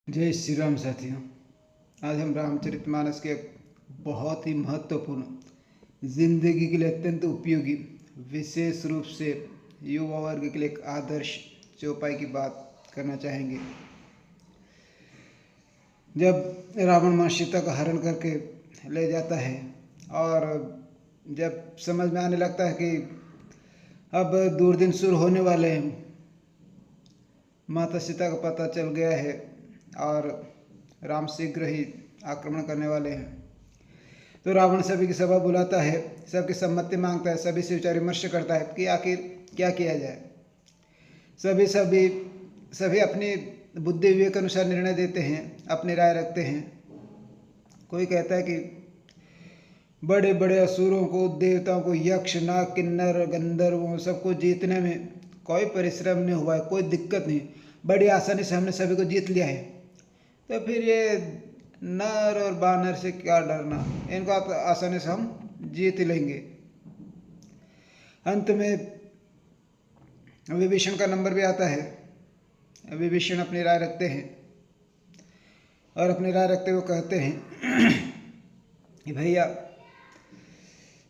जय श्री राम साथियों। आज हम रामचरितमानस के एक बहुत ही महत्वपूर्ण, जिंदगी के लिए अत्यंत उपयोगी, विशेष रूप से युवा वर्ग के लिए एक आदर्श चौपाई की बात करना चाहेंगे। जब रावण माँ सीता का हरण करके ले जाता है और जब समझ में आने लगता है कि अब दुर्दिन शुरू होने वाले हैं, माता सीता का पता चल गया है और राम शीघ्र ही आक्रमण करने वाले हैं, तो रावण सभी की सभा बुलाता है, सबकी सम्मति मांगता है, सभी से विचार विमर्श करता है कि आखिर क्या किया जाए। सभी सभी सभी अपनी बुद्धि विवेक अनुसार निर्णय देते हैं, अपनी राय रखते हैं। कोई कहता है कि बड़े बड़े असुरों को, देवताओं को, यक्ष, नाग, किन्नर, गंधर्वों सबको जीतने में कोई परिश्रम नहीं हुआ है, कोई दिक्कत नहीं, बड़ी आसानी से हमने सभी को जीत लिया है, तो फिर ये नर और बानर से क्या डरना, इनको आप आसानी से हम जीत लेंगे। अंत में विभीषण का नंबर भी आता है। विभीषण अपनी राय रखते हैं और अपनी राय रखते हुए कहते हैं कि भैया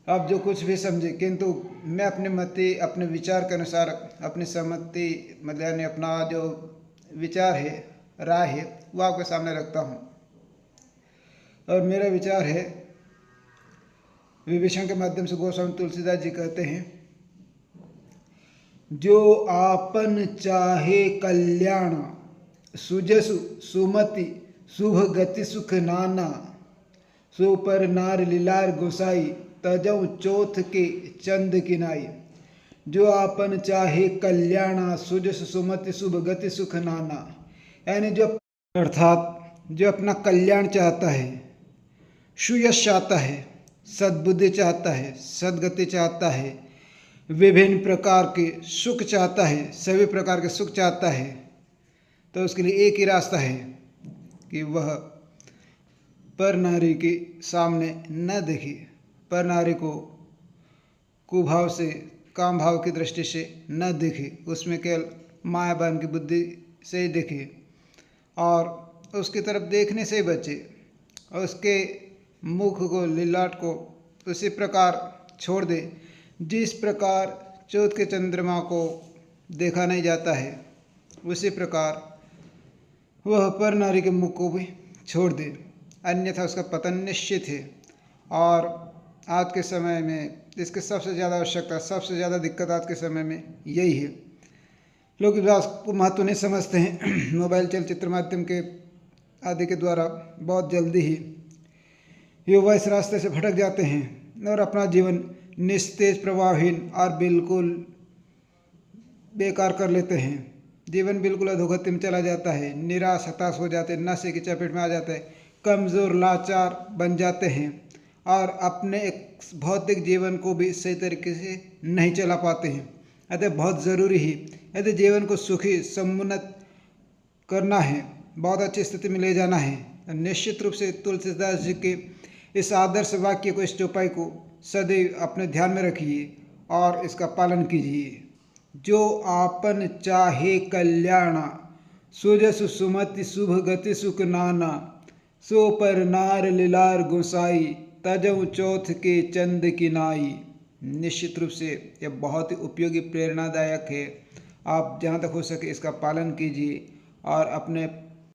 आप जो कुछ भी समझे, किंतु मैं अपने मति, अपने विचार के अनुसार, अपनी सहमति मतलब यानी अपना जो विचार है, राय है, वो आपके सामने रखता हूँ। और मेरा विचार है, विभीषण के माध्यम से गोस्वामी तुलसीदास जी कहते हैं, जो आपन चाहे कल्याण, सुजसु सुमति शुभ गति सुख नाना, सो पर नार लीलार गोसाई, तजऊ चौथ के चंद किनाई। जो आपन चाहे कल्याण, सुजस सुमति शुभ गति सुख नाना, यानी जो अर्थात जो अपना कल्याण चाहता है, सुयश चाहता है, सद्बुद्धि चाहता है, सद्गति चाहता है, विभिन्न प्रकार के सुख चाहता है, सभी प्रकार के सुख चाहता है, तो उसके लिए एक ही रास्ता है कि वह पर नारी के सामने न देखे, पर नारी को कुभाव से, काम भाव की दृष्टि से न देखे, उसमें केवल माया बहन की बुद्धि से ही देखे और उसकी तरफ देखने से ही बचे, और उसके मुख को, लीलाट को उसी प्रकार छोड़ दे जिस प्रकार चौथ के चंद्रमा को देखा नहीं जाता है, उसी प्रकार वह पर नारी के मुख को भी छोड़ दे, अन्यथा उसका पतन निश्चित है। और आज के समय में इसकी सबसे ज़्यादा आवश्यकता, सबसे ज़्यादा दिक्कत आज के समय में यही है। लोग इस बात को महत्व नहीं समझते हैं। मोबाइल, चलचित्र माध्यम के आदि के द्वारा बहुत जल्दी ही युवा इस रास्ते से भटक जाते हैं और अपना जीवन निस्तेज, प्रवाहहीन और बिल्कुल बेकार कर लेते हैं। जीवन बिल्कुल अधोगति में चला जाता है, निराश, हताश हो जाते हैं, नशे की चपेट में आ जाते हैं, कमज़ोर, लाचार बन जाते हैं और अपने एक भौतिक जीवन को भी सही तरीके से नहीं चला पाते हैं। अतः बहुत ज़रूरी है, यदि जीवन को सुखी, समुन्नत करना है, बहुत अच्छी स्थिति में ले जाना है, निश्चित रूप से तुलसीदास जी के इस आदर्श वाक्य को, इस चौपाई को सदैव अपने ध्यान में रखिए और इसका पालन कीजिए। जो आपन चाहे कल्याण, सुजस सुमति शुभ गति सुख नाना, सो पर नार लीलार गोसाई, तजऊ चौथ के चंद किनाई। निश्चित रूप से यह बहुत ही उपयोगी, प्रेरणादायक है। आप जहाँ तक हो सके इसका पालन कीजिए और अपने